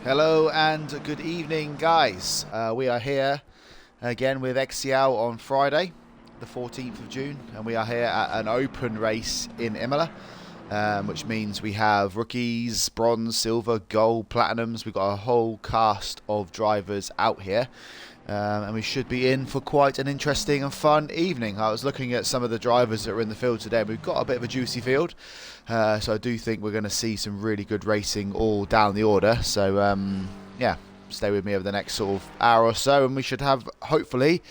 Hello and good evening, guys. We are here again with XCL on Friday, the 14th of June, and we are here at an open race in Imola, which means we have rookies, bronze, silver, gold, platinums. We've got a whole cast of drivers out here, and we should be in for quite an interesting and fun evening. I was looking at some of the drivers that are in the field today, and we've got a bit of a juicy field. So I do think we're going to see some really good racing all down the order. So yeah, stay with me over the next sort of hour or so, and we should have hopefully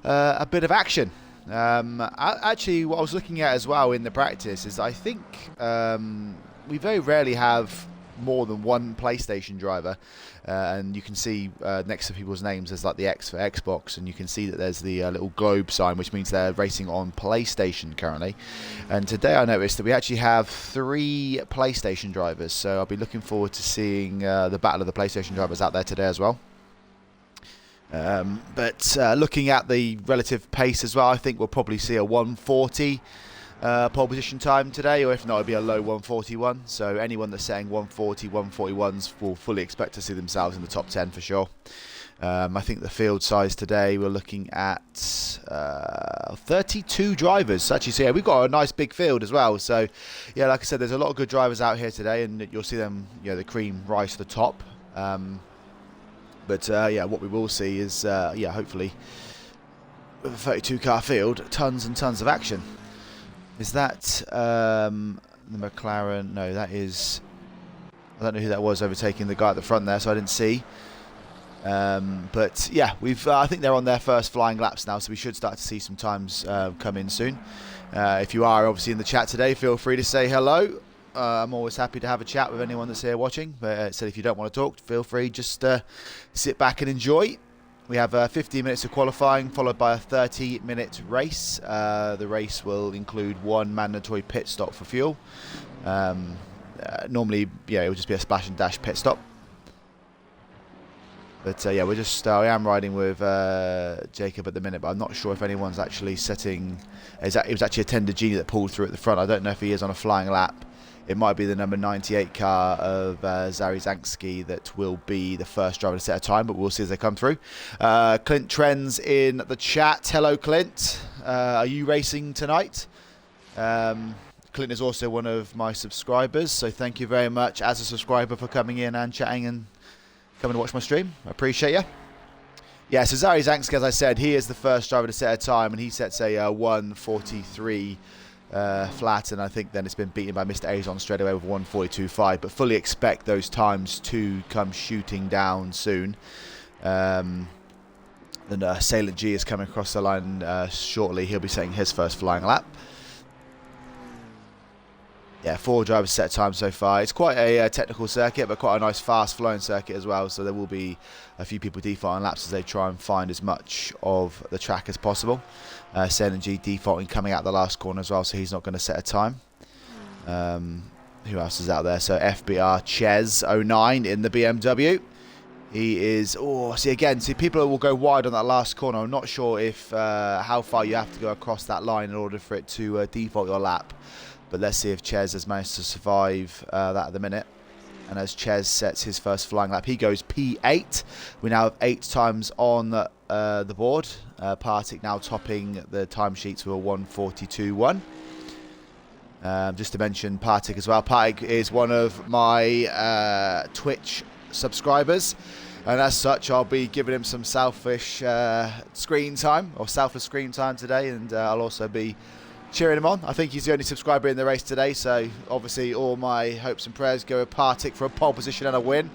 a bit of action. Actually, what I was looking at as well in the practice is I think we very rarely have more than one PlayStation driver, and you can see next to people's names there's like the X for Xbox, and you can see that there's the little globe sign, which means they're racing on PlayStation currently. And today I noticed that we actually have 3 PlayStation drivers, so I'll be looking forward to seeing the battle of the PlayStation drivers out there today as well. But looking at the relative pace as well, I think we'll probably see a 140 pole position time today, or if not, it'll be a low 141. So anyone that's saying 140, 141s will fully expect to see themselves in the top 10 for sure. I think the field size today, we're looking at 32 drivers. Actually, so yeah, we've got a nice big field as well. So yeah, like I said, there's a lot of good drivers out here today, and you'll see them, the cream rise to the top. But yeah, what we will see is, yeah, hopefully with a 32 car field, tons and tons of action. Is that the McLaren? No, that is... I don't know who that was overtaking the guy at the front there, so I didn't see. But yeah, I think they're on their first flying laps now, so we should start to see some times come in soon. If you are obviously in the chat today, feel free to say hello. I'm always happy to have a chat with anyone that's here watching. But so if you don't want to talk, feel free, just sit back and enjoy. We have 15 minutes of qualifying, followed by a 30-minute race. The race will include 1 mandatory pit stop for fuel. Normally, yeah, it will just be a splash and dash pit stop. But yeah, we're just I am riding with Jacob at the minute, but I'm not sure if anyone's actually setting. It was actually a tender genie that pulled through at the front. I don't know if he is on a flying lap. It might be the number 98 car of Zarizanski that will be the first driver to set a time, but we'll see as they come through. Clint Trends in the chat. Hello, Clint. Are you racing tonight? Clint is also one of my subscribers, so thank you very much as a subscriber for coming in and chatting and coming to watch my stream. I appreciate you. Yeah, so Zarizanski, as I said, he is the first driver to set a time, and he sets a 1:43 flat, and I think then it's been beaten by Mr. Azon straight away with 1:42.5, but fully expect those times to come shooting down soon. Then Salient G is coming across the line shortly. He'll be setting his first flying lap. Yeah, 4 drivers set time so far. It's quite a technical circuit, but quite a nice fast flowing circuit as well, so there will be a few people defaulting laps as they try and find as much of the track as possible. Salient G defaulting coming out the last corner as well, so he's not going to set a time. Who else is out there? So FBR Ches 09 in the BMW. He is... Oh, see people will go wide on that last corner. I'm not sure if how far you have to go across that line in order for it to default your lap. But let's see if Ches has managed to survive that at the minute. And as Ches sets his first flying lap, he goes P8. We now have 8 times on the board. Partick now topping the timesheets with a 1:42.1. Just to mention Partick as well. Partick is one of my Twitch subscribers. And as such, I'll be giving him some selfish screen time, or selfish screen time today. And I'll also be cheering him on. I think he's the only subscriber in the race today, so obviously all my hopes and prayers go with Partick for a pole position and a win.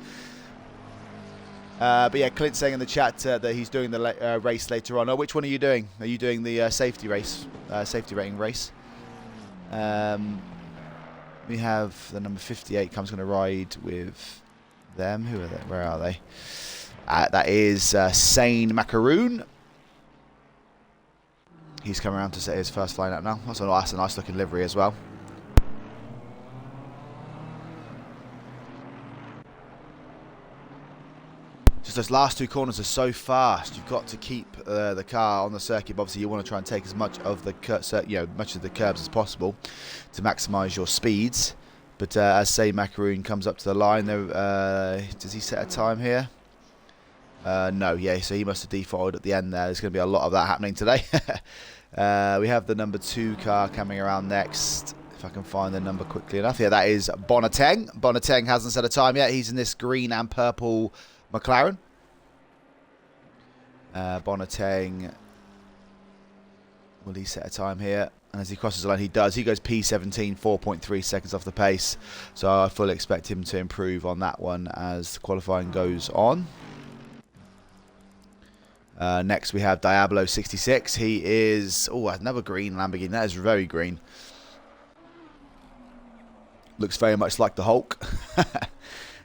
But yeah, Clint's saying in the chat that he's doing the race later on. Oh, which one are you doing? Are you doing the safety race, safety rating race? We have the number 58 comes going to ride with them. Who are they? Where are they? That is Sane Macaroon. He's come around to set his first flying lap now. That's a nice looking livery as well. Just those last 2 corners are so fast. You've got to keep the car on the circuit. But obviously, you want to try and take as much of the much of the curbs as possible to maximise your speeds. But as say Macaroon comes up to the line, does he set a time here? No, yeah, so he must have defaulted at the end there. There's going to be a lot of that happening today. We have the number 2 car coming around next. If I can find the number quickly enough. Yeah, that is Bonateng. Bonateng hasn't set a time yet. He's in this green and purple McLaren. Bonateng, will he set a time here? And as he crosses the line, he does. He goes P17, 4.3 seconds off the pace. So I fully expect him to improve on that one as the qualifying goes on. Next we have Diablo 66. He is, another green Lamborghini. That is very green. Looks very much like the Hulk.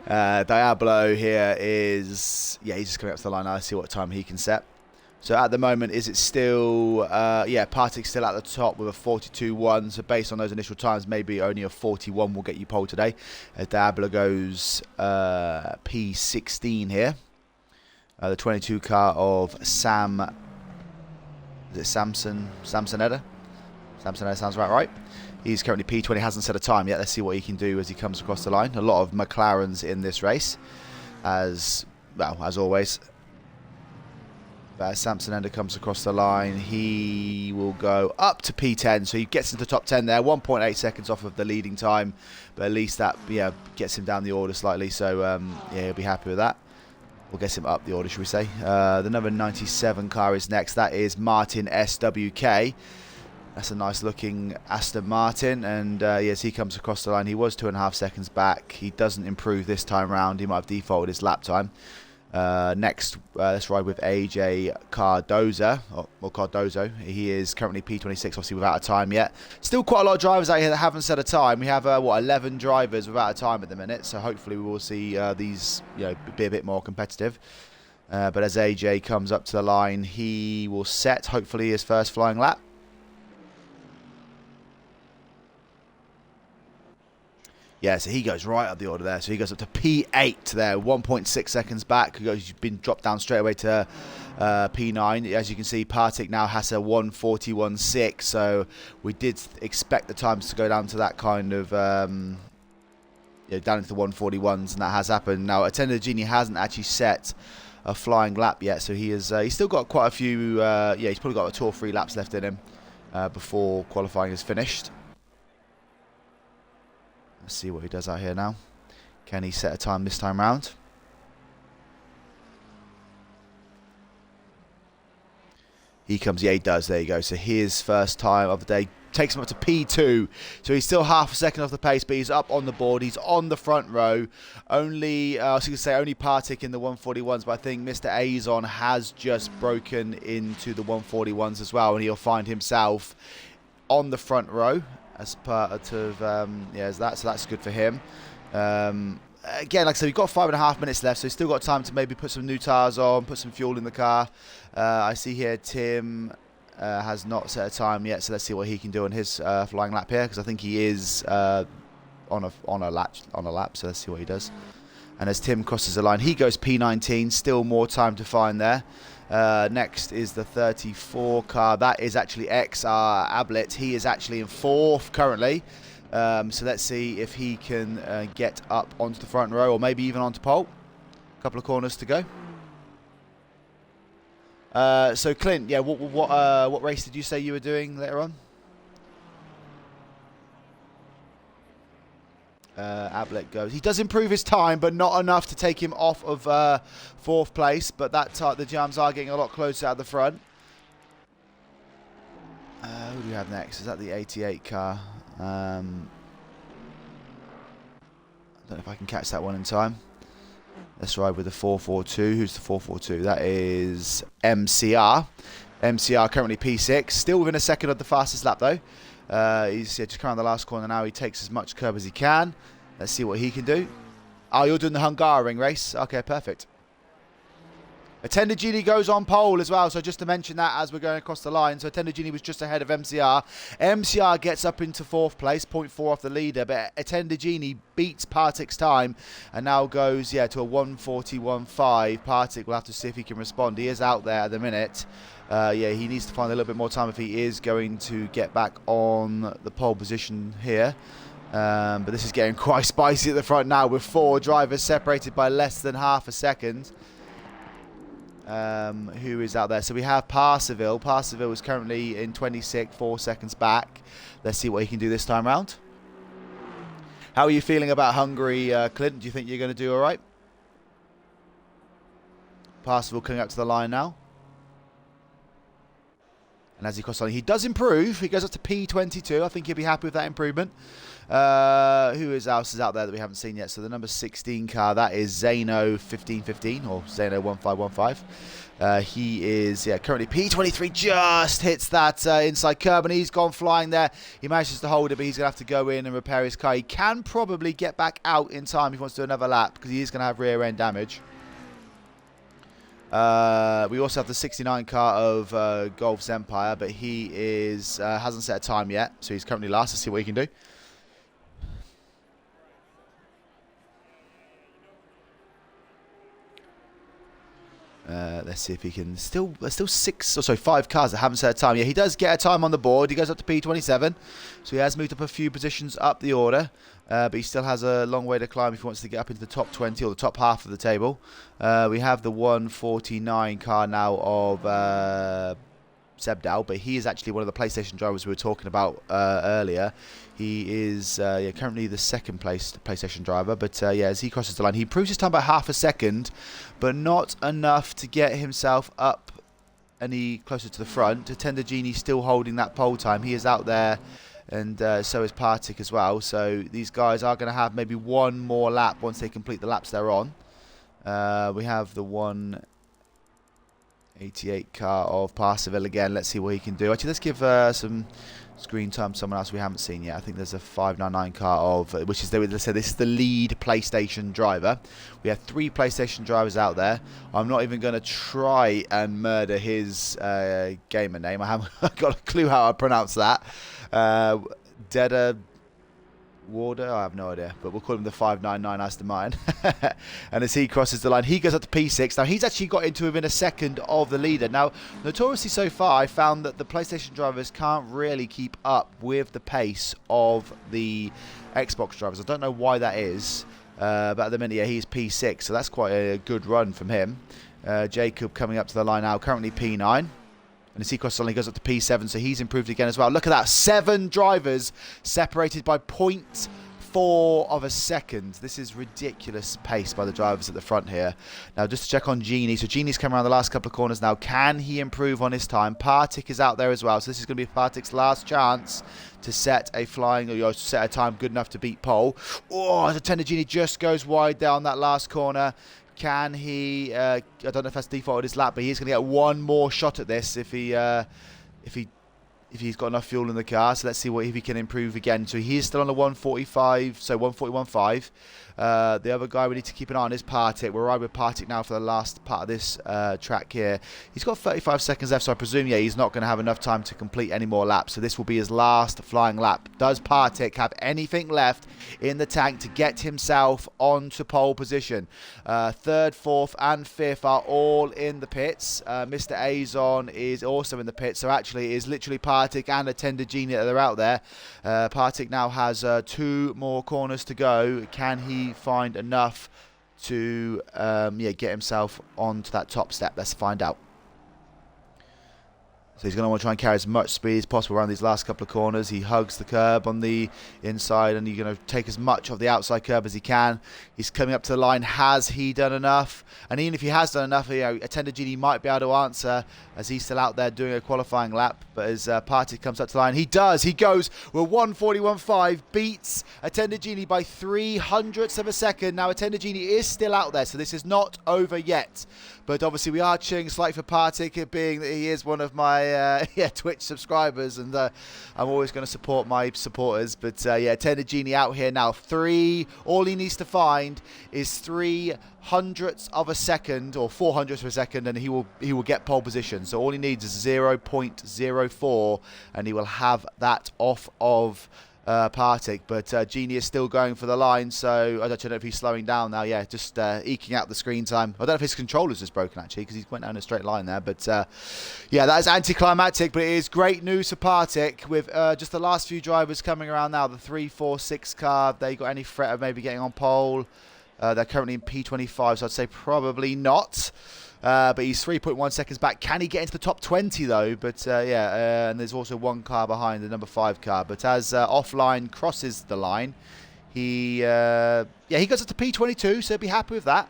Diablo here is, he's just coming up to the line. I'll see what time he can set. So at the moment, is it still, Partik's still at the top with a 42.1. So based on those initial times, maybe only a 41 will get you pole today. As Diablo goes P16 here. The 22 car of Samsonetta? Samsonetta sounds about right. He's currently P20, hasn't set a time yet. Let's see what he can do as he comes across the line. A lot of McLarens in this race, as always. But as Samsonetta comes across the line, he will go up to P10, so he gets into the top 10 there, 1.8 seconds off of the leading time, but at least that gets him down the order slightly, so he'll be happy with that. We'll get him up the order, should we say. The number 97 car is next. That is Martin SWK. That's a nice looking Aston Martin, and yes, he comes across the line. He was 2.5 seconds back. He doesn't improve this time round. He might have defaulted his lap time. Next, let's ride with AJ Cardozo. He is currently P26, obviously without a time yet. Still quite a lot of drivers out here that haven't set a time. We have 11 drivers without a time at the minute, so hopefully we will see these be a bit more competitive. But as AJ comes up to the line, he will set hopefully his first flying lap. Yeah, so he goes right up the order there. So he goes up to P8 there, 1.6 seconds back. He's been dropped down straight away to P9. As you can see, Partik now has a 1:41.6. So we did expect the times to go down to that kind of, down into the 1:41s, and that has happened. Now, Attendagini hasn't actually set a flying lap yet, so he's still got quite a few. He's probably got 2 or 3 laps left in him before qualifying is finished. Let's see what he does out here now. Can he set a time this time round? He comes, he does, there you go. So his first time of the day takes him up to P2. So he's still half a second off the pace, but he's up on the board. He's on the front row. Only, I was going to say only Partik in the 1:41s, but I think Mr. Azon has just broken into the 1:41s as well, and he'll find himself on the front row. As part of as that, so that's good for him. Again, like I said, we've got 5.5 minutes left, so we've still got time to maybe put some new tyres on, put some fuel in the car. I see here Tim has not set a time yet, so let's see what he can do on his flying lap here, because I think he is on a lap. So let's see what he does. And as Tim crosses the line, he goes P19. Still more time to find there. Next is the 34 car. That is actually XR Ablet. He is actually in 4th currently. So let's see if he can get up onto the front row, or maybe even onto pole. A couple of corners to go. So Clint, yeah, what race did you say you were doing later on? Ablet goes. He does improve his time, but not enough to take him off of 4th place. But the jams are getting a lot closer at the front. Who do we have next? Is that the 88 car? I don't know if I can catch that one in time. Let's ride with the 442. Who's the 442? That is MCR. MCR currently P6. Still within a second of the fastest lap though. He's just coming around the last corner now. He takes as much curb as he can. Let's see what he can do. Oh, you're doing the Hungaroring race. Okay, perfect. Attendagini goes on pole as well. So just to mention that as we're going across the line. So Attendagini was just ahead of MCR. MCR gets up into 4th place, 0.4 off the leader. But Attendagini beats Partik's time and now goes, to a 1:41.5. Partik will have to see if he can respond. He is out there at the minute. He needs to find a little bit more time if he is going to get back on the pole position here. But this is getting quite spicy at the front now with 4 drivers separated by less than half a second. Who is out there? So we have Parseville. Parseville is currently in 26, 4 seconds back. Let's see what he can do this time round. How are you feeling about Hungary, Clint? Do you think you're going to do all right? Parseville coming up to the line now. And as he crosses on, he does improve. He goes up to P22. I think he'll be happy with that improvement. Who else is out there that we haven't seen yet? So the number 16 car, that is Zeno 1515 or Zeno 1515. He is currently P23, just hits that inside curb, and he's gone flying there. He manages to hold it, but he's going to have to go in and repair his car. He can probably get back out in time if he wants to do another lap, because he is going to have rear end damage. We also have the 69 car of Golf's Empire, but he is hasn't set a time yet, so he's currently last. Let's see what he can do. Let's see if he can there's still 5 cars that haven't set a time. Yeah, he does get a time on the board. He goes up to P27, so he has moved up a few positions up the order, but he still has a long way to climb if he wants to get up into the top 20 or the top half of the table. We have the 149 car now of Sebdal, but he is actually one of the PlayStation drivers we were talking about earlier. He is currently the second place PlayStation driver, but as he crosses the line, he improves his time by half a second, but not enough to get himself up any closer to the front. Tender Genie still holding that pole time. He is out there, and so is Partik as well. So these guys are going to have maybe one more lap once they complete the laps they're on. We have the 188 car of Parseville again. Let's see what he can do. Actually, let's give some screen time to someone else we haven't seen yet. I think there's a 599 car of, which is, let's say, this is the lead PlayStation driver. We have 3 PlayStation drivers out there. I'm not even going to try and murder his gamer name. I haven't got a clue how I pronounce that. Deda Warder, I have no idea, but we'll call him the 599 as to mine. And as he crosses the line, he goes up to P6. Now, he's actually got into within a second of the leader. Now, notoriously so far, I found that the PlayStation drivers can't really keep up with the pace of the Xbox drivers. I don't know why that is, but at the minute, yeah, he's P6, so that's quite a good run from him. Jacob coming up to the line now, currently P9. And as he crosses on, he goes up to P7, so he's improved again as well. Look at that, 7 drivers separated by 0.4 of a second. This is ridiculous pace by the drivers at the front here. Now, just to check on Genie. So Genie's come around the last couple of corners now. Can he improve on his time? Partik is out there as well, so this is going to be Partik's last chance to set a set a time good enough to beat pole. Oh, the Tender Genie just goes wide down that last corner. Can he? I don't know if that's defaulted his lap, but he's going to get one more shot at this if he's got enough fuel in the car. So let's see if he can improve again. So he is still on the 145, so 141.5. The other guy we need to keep an eye on is Partik. We're right with Partik now for the last part of this track here. He's got 35 seconds left, so I presume, he's not going to have enough time to complete any more laps. So this will be his last flying lap. Does Partik have anything left in the tank to get himself onto pole position? 3rd, 4th, and 5th are all in the pits. Mr. Azon is also in the pits, so actually it is literally Partik and a Tender Genie that are out there. Partik now has 2 more corners to go. Can he find enough to get himself onto that top step? Let's find out. So he's going to want to try and carry as much speed as possible around these last couple of corners. He hugs the curb on the inside, and he's going to take as much of the outside curb as he can. He's coming up to the line. Has he done enough? And even if he has done enough, a Tender Genie might be able to answer, as he's still out there doing a qualifying lap. But as Partik comes up to the line, he does. He goes with 141.5, beats a Tender Genie by 0.03 of a second. Now, a Tender Genie is still out there, so this is not over yet. But obviously, we are cheering slightly for Partik, being that he is one of my Twitch subscribers, and I'm always going to support my supporters. But Tender Genie out here now. All he needs to find is 0.03 of a second, or 0.04 of a second, and he will get pole position. So all he needs is 0.04, and he will have that off of Partick, but Genie is still going for the line, so I don't know if he's slowing down now. Yeah, just eking out the screen time. I don't know if his controller's just broken actually, because he went down a straight line there, but yeah, that is anticlimactic, but it is great news for Partick with just the last few drivers coming around now. The 3, 4, 6 car, they got any threat of maybe getting on pole? They're currently in P25, so I'd say probably not. But he's 3.1 seconds back. Can he get into the top 20 though? But yeah, and there's also one car behind the number 5 car. But as Offline crosses the line, he goes up to P22, so be happy with that.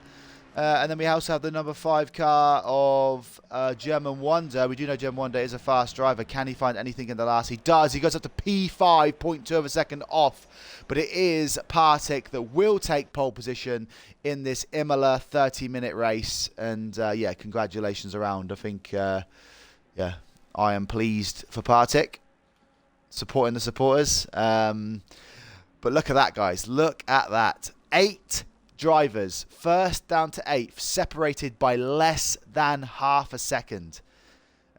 And then we also have the number 5 car of German Wonder. We do know German Wonder is a fast driver. Can he find anything in the last? He does. He goes up to P5, 0.2 of a second off. But it is Partick that will take pole position in this Imola 30-minute race. And yeah, congratulations around. I think, yeah, I am pleased for Partick, supporting the supporters. But look at that, guys. Look at that. 8 drivers, first down to 8th, separated by less than half a second.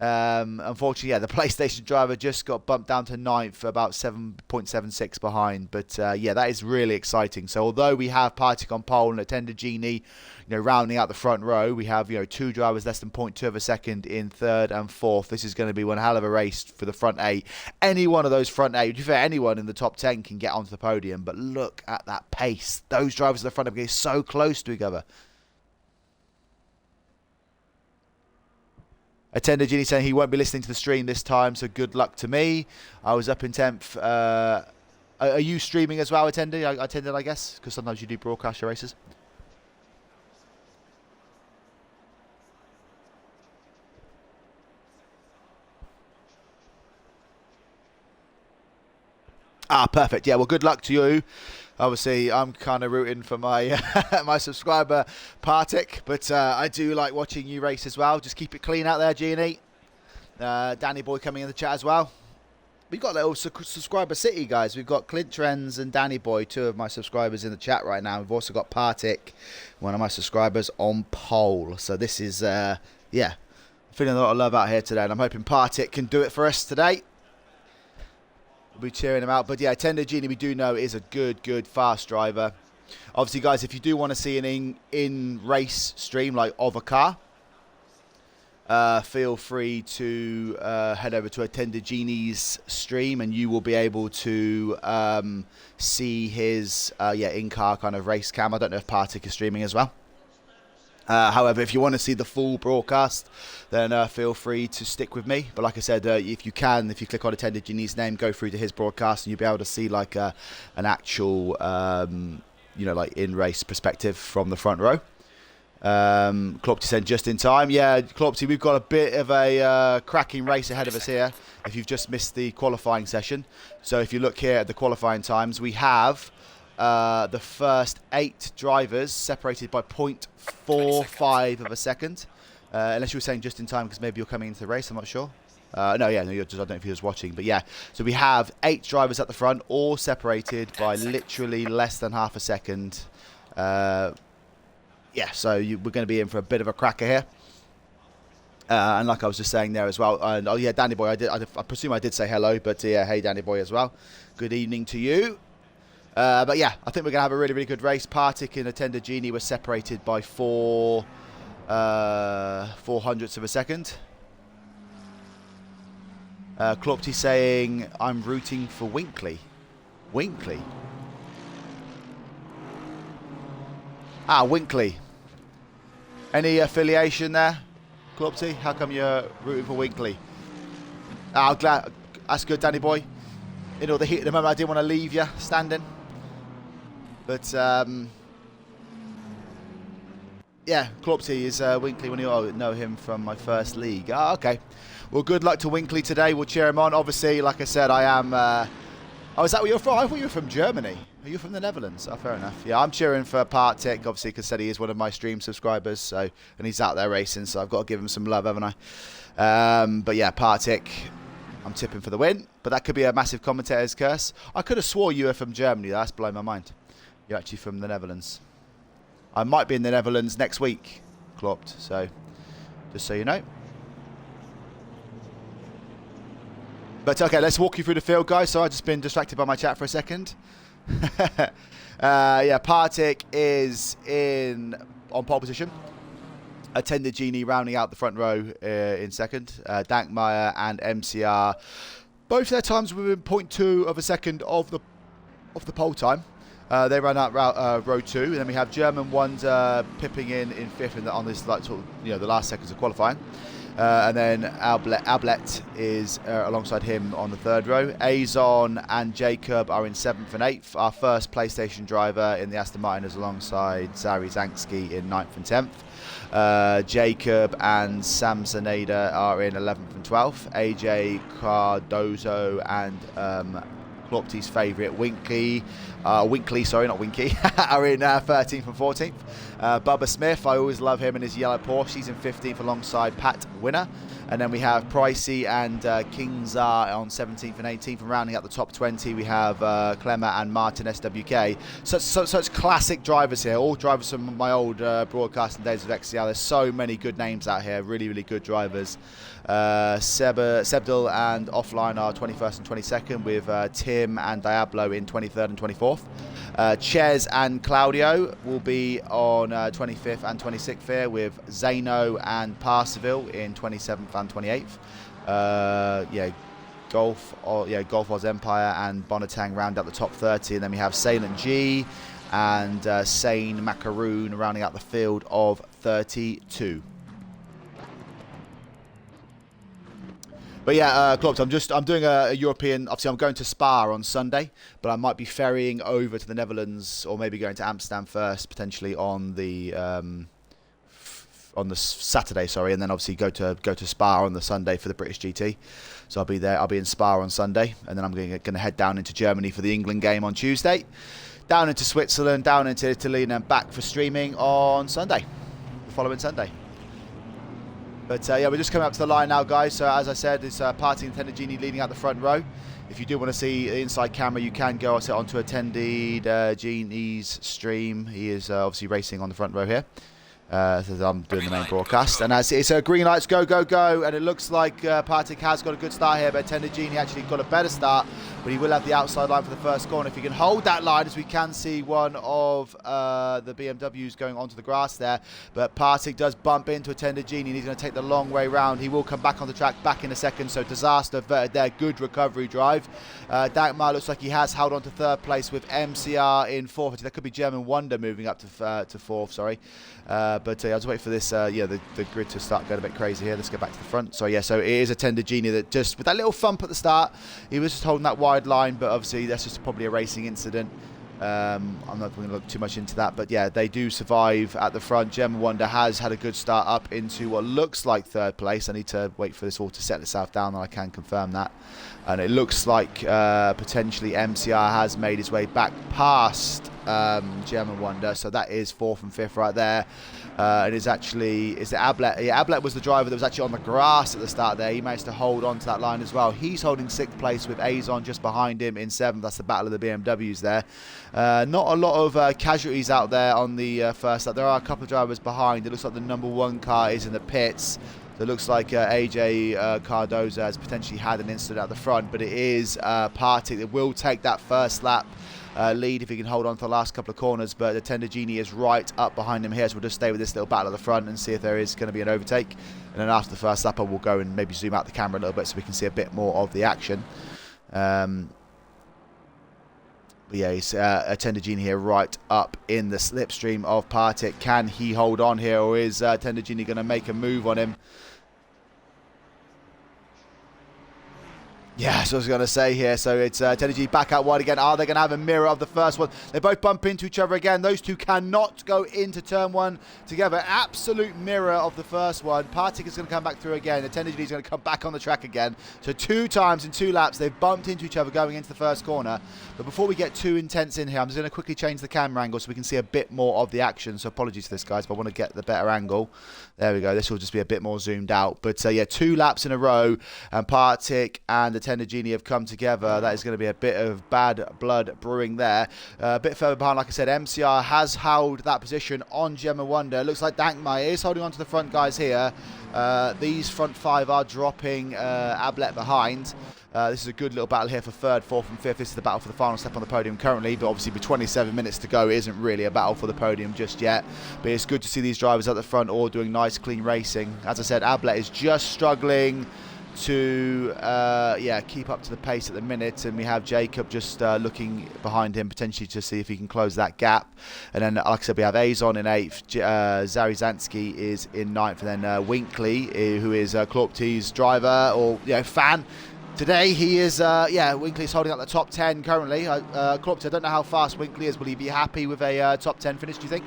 Unfortunately, yeah, the PlayStation driver just got bumped down to 9th, about 7.76 behind. But yeah, that is really exciting. So although we have Partick on pole and Attended Genie, rounding out the front row, we have 2 drivers less than 0.2 of a second in 3rd and 4th. This is going to be one hell of a race for the front 8. Any one of those front 8, to be fair, anyone in the top 10 can get onto the podium. But look at that pace. Those drivers at the front are getting so close to each other. Attended Genie saying he won't be listening to the stream this time, so good luck to me. I was up in 10th. Are you streaming as well, Attended? I attended, I guess, because sometimes you do broadcast your races. Ah, perfect. Yeah, well, good luck to you. Obviously, I'm kind of rooting for my my subscriber, Partick, but I do like watching you race as well. Just keep it clean out there, Genie. Danny Boy coming in the chat as well. We've got a little subscriber city, guys. We've got Clint Trends and Danny Boy, 2 of my subscribers in the chat right now. We've also got Partick, one of my subscribers, on pole. So this is, yeah, feeling a lot of love out here today, and I'm hoping Partick can do it for us today. We'll be cheering him out. But yeah, Attended Genie, we do know is a good, fast driver. Obviously, guys, if you do want to see an in-race stream, like of a car, feel free to head over to Attended Genie's stream, and you will be able to see his in-car kind of race cam. I don't know if Partick is streaming as well. However, if you want to see the full broadcast, then feel free to stick with me. But like I said, if you click on Attended Genie's name, go through to his broadcast, and you'll be able to see like an actual, like in-race perspective from the front row. Klopty said just in time. Yeah, Klopty, we've got a bit of a cracking race ahead of us here, if you've just missed the qualifying session. So if you look here at the qualifying times, we have the first 8 drivers separated by 0.45 of a second. Unless you were saying just in time because maybe you're coming into the race, I'm not sure. I don't know if you was watching, but yeah. So we have 8 drivers at the front, all separated by literally less than half a second. Yeah, so we're going to be in for a bit of a cracker here. And like I was just saying there as well. Oh yeah, Danny Boy, I presume I did say hello, but yeah, hey Danny Boy as well. Good evening to you. But yeah, I think we're going to have a really good race. Partick and Attended Genie were separated by 4 hundredths of a second. Klopty saying, I'm rooting for Winkley. Winkley? Ah, Winkley. Any affiliation there, Klopty? How come you're rooting for Winkley? Ah, I'm glad. That's good, Danny Boy. In all the heat at the moment, I didn't want to leave you standing. But, yeah, Klopty is Winkley when you know him from my first league. Ah, okay. Well, good luck to Winkley today. We'll cheer him on. Obviously, like I said, I am... oh, is that where you're from? I thought you were from Germany. Are you from the Netherlands? Oh, fair enough. Yeah, I'm cheering for Partick, obviously, because said he is one of my stream subscribers. So, and he's out there racing, so I've got to give him some love, haven't I? But yeah, Partick, I'm tipping for the win. But that could be a massive commentator's curse. I could have swore you were from Germany. That's blown my mind. You're actually from the Netherlands. I might be in the Netherlands next week, Klopt. So, just so you know. But okay, let's walk you through the field, guys. So I've just been distracted by my chat for a second. Yeah, Partick is on pole position. Attended Genie rounding out the front row in second. Dankmeyer and MCR, both their times within 0.2 of a second of the pole time. They ran out row 2, and then we have German Wonder pipping in fifth on this like sort of, the last seconds of qualifying. And then Ablet is alongside him on the third row. Azon and Jacob are in 7th and 8th. Our first PlayStation driver in the Aston Martin is alongside Zari Zansky in 9th and 10th. Jacob and Samsonada are in 11th and 12th. AJ Cardozo and Klopty's favourite Winkley, sorry, not Winky, are in 13th and 14th. Bubba Smith, I always love him in his yellow Porsche. He's in 15th alongside Pat Winner. And then we have Pricey and Kingzar on 17th and 18th. And rounding out the top 20, we have Clemmer and Martin SWK. Such classic drivers here. All drivers from my old broadcasting days of XCL. There's so many good names out here. Really, really good drivers. Sebdil and Offline are 21st and 22nd, with Tim and Diablo in 23rd and 24th. Ches and Claudio will be on 25th and 26th here, with Zeno and Parseville in 27th and 28th. Golf Oz Empire and Bonatang round out the top 30, and then we have Salem G and Sane Macaroon rounding out the field of 32. But yeah, Klopt, I'm doing a European. Obviously, I'm going to Spa on Sunday, but I might be ferrying over to the Netherlands, or maybe going to Amsterdam first, potentially on the Saturday, sorry, and then obviously go to Spa on the Sunday for the British GT. So I'll be there. I'll be in Spa on Sunday, and then I'm going to head down into Germany for the England game on Tuesday, down into Switzerland, down into Italy, and then back for streaming on Sunday, the following Sunday. But yeah, we're just coming up to the line now, guys. So as I said, it's Party Attended Genie leading out the front row. If you do want to see the inside camera, you can go onto Attended Genie's stream. He is obviously racing on the front row here. As I'm doing the main broadcast. And as it's green lights, go, go, go. And it looks like Partic has got a good start here, but Attended Genie actually got a better start. But he will have the outside line for the first corner. If he can hold that line, as we can see one of the BMWs going onto the grass there. But Partic does bump into Attended Genie, and he's going to take the long way round. He will come back on the track back in a second. So disaster averted there. Good recovery drive. Dankmar looks like he has held on to third place with MCR in fourth. That could be German Wonder moving up to fourth, sorry. But I'll just wait for this, the grid to start going a bit crazy here. Let's go back to the front. So it is Attended Genie that just, with that little thump at the start, he was just holding that wide line, but obviously that's just probably a racing incident. I'm not going to look too much into that, but yeah, they do survive at the front. German Wonder has had a good start up into what looks like third place. I need to wait for this all to set itself down, and I can confirm that. And it looks like potentially MCR has made his way back past German Wonder, so that is fourth and fifth right there. It is Ablet. Yeah, Ablet was the driver that was actually on the grass at the start there. He managed to hold on to that line as well. He's holding sixth place with Azon just behind him in seventh. That's the battle of the BMWs there. Not a lot of casualties out there on the first lap. There are a couple of drivers behind. It looks like the number one car is in the pits. So it looks like AJ Cardoza has potentially had an incident at the front, but it is Partic that will take that first lap lead if he can hold on to the last couple of corners. But Attended Genie is right up behind him here, so we'll just stay with this little battle at the front and see if there is going to be an overtake. And then after the first lap, I will go and maybe zoom out the camera a little bit so we can see a bit more of the action. But yeah, he's Attended Genie here right up in the slipstream of Partic. Can he hold on here, or is Attended Genie going to make a move on him? Yeah, so I was going to say here, so it's Attended Genie back out wide again. Are they going to have a mirror of the first one? They both bump into each other again. Those two cannot go into turn one together. Absolute mirror of the first one. Partic is going to come back through again. Attended Genie is going to come back on the track again. So 2 times in 2 laps, they've bumped into each other going into the first corner. But before we get too intense in here, I'm just going to quickly change the camera angle so we can see a bit more of the action. So apologies for this, guys, but I want to get the better angle. There we go. This will just be a bit more zoomed out. But yeah, 2 laps in a row, and Partic and Tender Genie have come together, that is going to be a bit of bad blood brewing there. A bit further behind, like I said, MCR has held that position on Gemma Wonder. Looks like Dankmeyer is holding on to the front guys here. These front 5 are dropping Ablet behind. This is a good little battle here for 3rd, 4th and 5th. This is the battle for the final step on the podium currently, but obviously with 27 minutes to go, it isn't really a battle for the podium just yet. But it's good to see these drivers at the front all doing nice, clean racing. As I said, Ablet is just struggling to keep up to the pace at the minute, and we have Jacob just looking behind him potentially to see if he can close that gap. And then, like I said, we have Azon in 8th, Zarizanski is in 9th, and then Winkley, who is Klopti's driver or fan. Today he is, Winkley's holding up the top 10 currently. Klopti, I don't know how fast Winkley is. Will he be happy with a top 10 finish, do you think?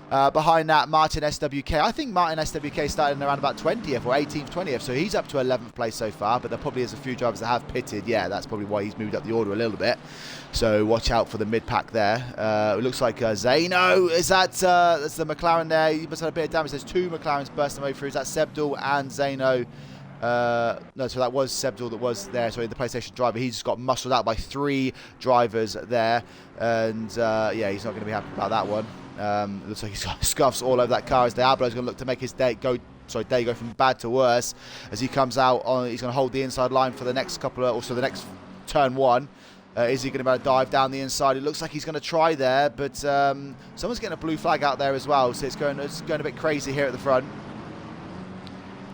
Behind that, Martin SWK. I think Martin SWK started in around about 20th or 18th, 20th, so he's up to 11th place so far, but there probably is a few drivers that have pitted. Yeah, that's probably why he's moved up the order a little bit. So watch out for the mid-pack there. It looks like Zeno, that's the McLaren there. He must have had a bit of damage. There's 2 McLarens bursting away through. Is that Sebdal and Zeno? No, so that was Sebdal that was there, sorry, the PlayStation driver. He's just got muscled out by 3 drivers there, and he's not going to be happy about that one. Looks like he's got scuffs all over that car as Diablo's going to look to make his day go from bad to worse as he comes out on. He's going to hold the inside line for the next couple of, also the next turn 1. Is he going to be able to dive down the inside? It looks like he's going to try there, but someone's getting a blue flag out there as well, so it's going a bit crazy here at the front.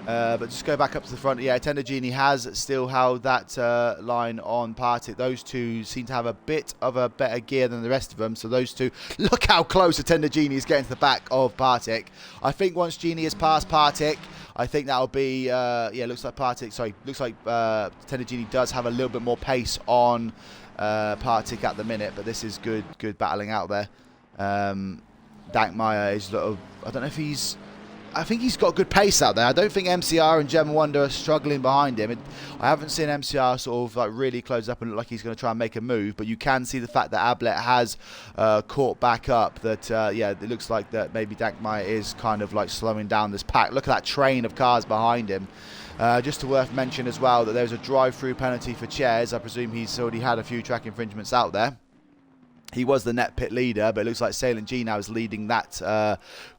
But just go back up to the front. Yeah, Tender Genie has still held that line on Partick. Those 2 seem to have a bit of a better gear than the rest of them. So those 2, look how close the Tender Genie is getting to the back of Partick. I think once Genie has passed Partick, I think that'll be, looks like Tender Genie does have a little bit more pace on Partick at the minute. But this is good battling out there. Dankmeyer is I don't know if I think he's got good pace out there. I don't think MCR and Gemma Wonder are struggling behind him. I haven't seen MCR sort of like really close up and look like he's going to try and make a move, but you can see the fact that Ablet has caught back up. That it looks like that maybe Dankmeyer is kind of like slowing down this pack. Look at that train of cars behind him. Just to worth mention as well that there's a drive-through penalty for Chairs. I presume he's already had a few track infringements out there. He was the net pit leader, but it looks like Salient G now is leading that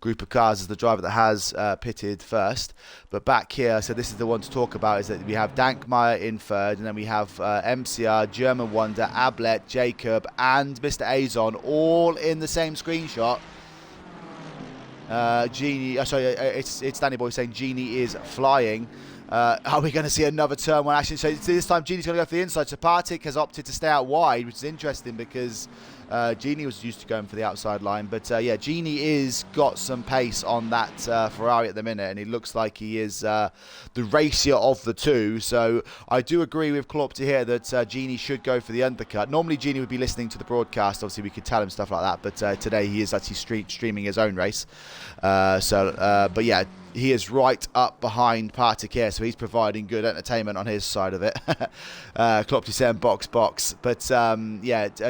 group of cars as the driver that has pitted first. But back here, so this is the one to talk about, is that we have Dankmeyer in 3rd, and then we have MCR, German Wonder, Ablet, Jacob, and Mr. Azon all in the same screenshot. It's Danny Boy saying Genie is flying. Are we going to see another turn 1 action? So this time Genie's going to go for the inside. So Partick has opted to stay out wide, which is interesting because Genie was used to going for the outside line. But Genie is got some pace on that Ferrari at the minute, and he looks like he is the racier of the 2. So I do agree with Klopti here that Genie should go for the undercut. Normally Genie would be listening to the broadcast. Obviously we could tell him stuff like that, but today he is actually streaming his own race. But yeah, he is right up behind Partick here, so he's providing good entertainment on his side of it. Klopti saying box. But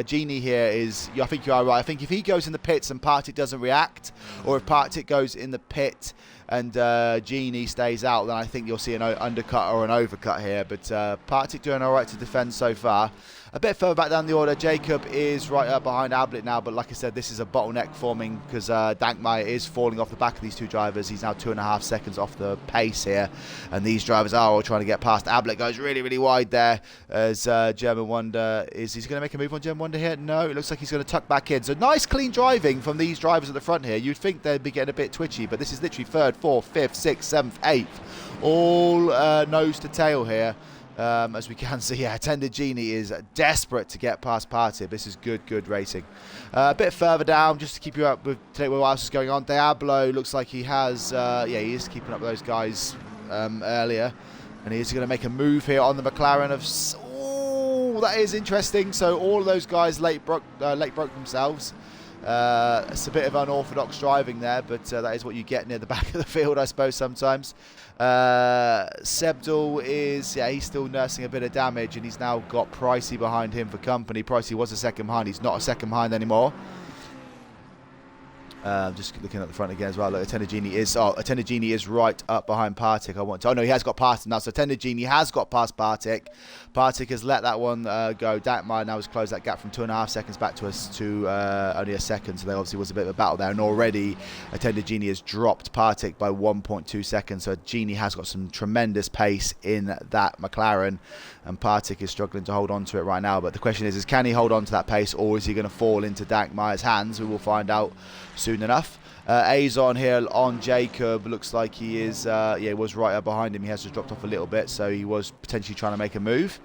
Genie here is, I think you are right. I think if he goes in the pits and Partick doesn't react, or if Partick goes in the pit and Genie stays out, then I think you'll see an undercut or an overcut here. But Partick doing all right to defend so far. A bit further back down the order, Jacob is right up behind Ablet now, but like I said, this is a bottleneck forming because Dankmeyer is falling off the back of these 2 drivers. He's now 2.5 seconds off the pace here, and these drivers are all trying to get past. Ablet goes really, really wide there as German Wonder is. He's going to make a move on German Wonder here? No, it looks like he's going to tuck back in. So nice, clean driving from these drivers at the front here. You'd think they'd be getting a bit twitchy, but this is literally 3rd, 4th, 5th, 6th, 7th, 8th, all nose to tail here. As we can see, Tender Genie is desperate to get past Partick. This is good racing. A bit further down, just to keep you up with what else is going on. Diablo looks like he has, he is keeping up with those guys earlier. And he's going to make a move here on the McLaren of... Oh, that is interesting. So all of those guys late broke themselves. It's a bit of unorthodox driving there, but that is what you get near the back of the field, I suppose, sometimes. Sebdal is, he's still nursing a bit of damage, and he's now got Pricey behind him for company. Pricey was a second behind. He's not a second behind anymore. Just looking at the front again as well. Look, Attendagini is right up behind Partick. Oh no, he has got past him now. So Attendagini has got past Partick. Partick has let that one go. Dankmeyer now has closed that gap from 2.5 seconds back to us to only a second. So there obviously was a bit of a battle there. And already Attendagini has dropped Partick by 1.2 seconds. So Gini has got some tremendous pace in that McLaren. And Partick is struggling to hold on to it right now. But the question is can he hold on to that pace, or is he going to fall into Dankmeyer's hands? We will find out soon enough. Azon here on Jacob. Looks like he is, he was right up behind him. He has just dropped off a little bit, so he was potentially trying to make a move.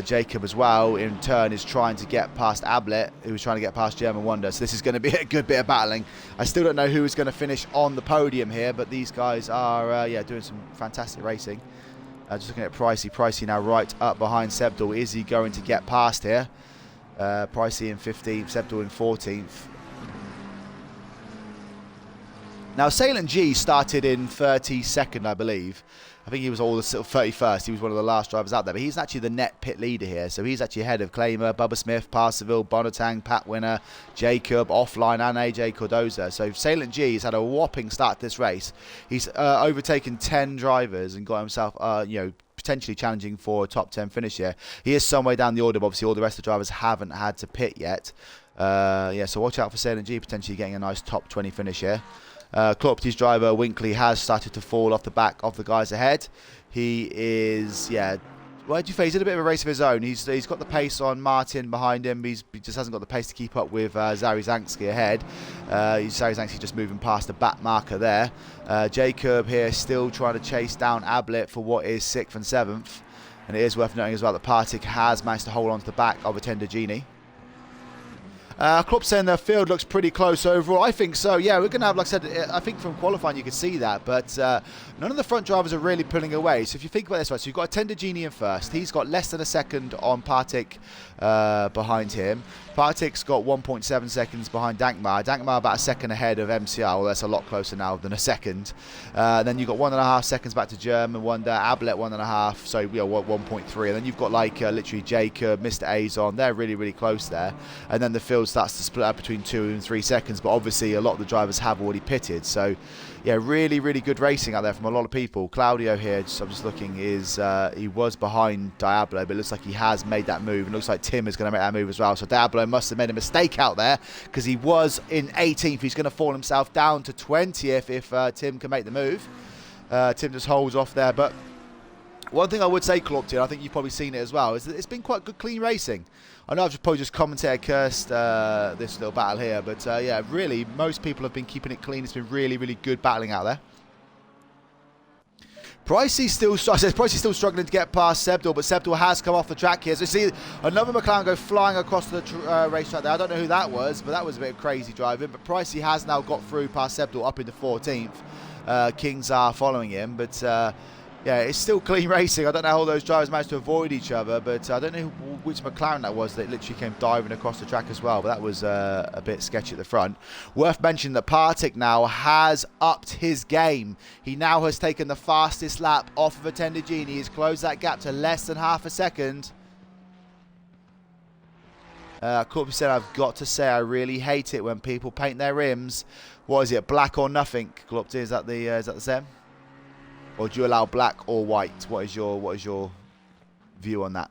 Jacob as well, in turn, is trying to get past Ablet, who was trying to get past German Wonder. So this is going to be a good bit of battling. I still don't know who is going to finish on the podium here, but these guys are, doing some fantastic racing. Just looking at Pricey. Pricey now right up behind Sebdal. Is he going to get past here? Pricey in 15th, Sebdal in 14th. Now, Salient G started in 32nd, I believe. I think he was all the sort of 31st. He was one of the last drivers out there. But he's actually the net pit leader here. So he's actually ahead of Claimer, Bubba Smith, Parseville, Bonatang, Pat Winner, Jacob, Offline, and AJ Cordoza. So Salient G has had a whopping start to this race. He's overtaken 10 drivers and got himself, potentially challenging for a top 10 finish here. He is some way down the order, but obviously all the rest of the drivers haven't had to pit yet. So watch out for Salient G potentially getting a nice top 20 finish here. Clopty's driver Winkley has started to fall off the back of the guys ahead. He is, where do you say? He's in a bit of a race of his own. He's got the pace on Martin behind him. He just hasn't got the pace to keep up with Zari Zansky ahead. Zari Zansky just moving past the back marker there. Jacob here still trying to chase down Ablet for what is 6th and 7th. And it is worth noting as well that Partick has managed to hold on to the back of Attendagini. Klopp saying the field looks pretty close overall. I think so. Yeah, we're going to have, like I said, I think from qualifying you could see that. But none of the front drivers are really pulling away. So if you think about this, right, so you've got Attendagini in first. He's got less than a second on Partick behind him. Partick's got 1.7 seconds behind Dankmeyer. Dankmeyer about a second ahead of MCR. Well, that's a lot closer now than a second. Then you've got 1.5 seconds back to German Wonder. Ablet 1.5. So 1.3. And then you've got literally Jacob, Mr. Azon. They're really, really close there. And then the field starts to split up between 2 and 3 seconds. But obviously a lot of the drivers have already pitted. So yeah, really, really good racing out there from a lot of people. Claudio here, I'm just looking, he was behind Diablo, but it looks like he has made that move. And it looks like Tim is going to make that move as well. So Diablo must have made a mistake out there because he was in 18th. He's going to fall himself down to 20th if Tim can make the move. Tim just holds off there. But one thing I would say, Clopty, I think you've probably seen it as well, is that it's been quite good, clean racing. I know I've probably just commentated, cursed this little battle here, but yeah, really, most people have been keeping it clean. It's been really, really good battling out there. Pricey's still struggling to get past Sebdal, but Sebdal has come off the track here. So you see another McLaren go flying across the racetrack there. I don't know who that was, but that was a bit of crazy driving. But Pricey has now got through past Sebdal up into 14th. Kings are following him, but yeah, it's still clean racing. I don't know how all those drivers managed to avoid each other, but I don't know which McLaren that was that literally came diving across the track as well. But that was a bit sketchy at the front. Worth mentioning that Partick now has upped his game. He now has taken the fastest lap off of Attendagini. He's closed that gap to less than half a second. Corby said, I've got to say, I really hate it when people paint their rims. What is it, black or nothing? Corby, is that the same? Or do you allow black or white? What is your view on that?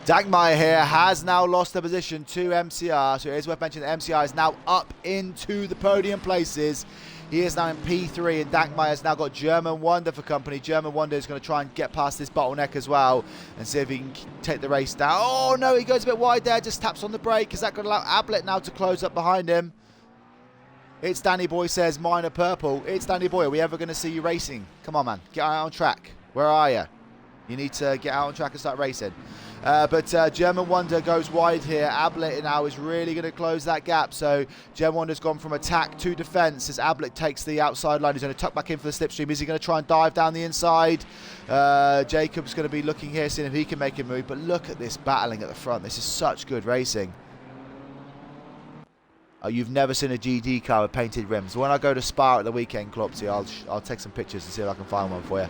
Dankmeyer here has now lost the position to MCR. So it is worth mentioning that MCR is now up into the podium places. He is now in P3 and Dankmeyer has now got German Wonder for company. German Wonder is going to try and get past this bottleneck as well and see if he can take the race down. Oh no, he goes a bit wide there, just taps on the brake. Is that going to allow Ablet now to close up behind him? It's Danny Boy says, mine are purple. It's Danny Boy. Are we ever going to see you racing? Come on, man. Get out on track. Where are you? You need to get out on track and start racing. But German Wonder goes wide here. Ablet now is really going to close that gap. So German Wonder's gone from attack to defence as Ablet takes the outside line. He's going to tuck back in for the slipstream. Is he going to try and dive down the inside? Jacob's going to be looking here, seeing if he can make a move. But look at this battling at the front. This is such good racing. You've never seen a GT car with painted rims. When I go to Spa at the weekend, Clopsy, I'll take some pictures and see if I can find one for you.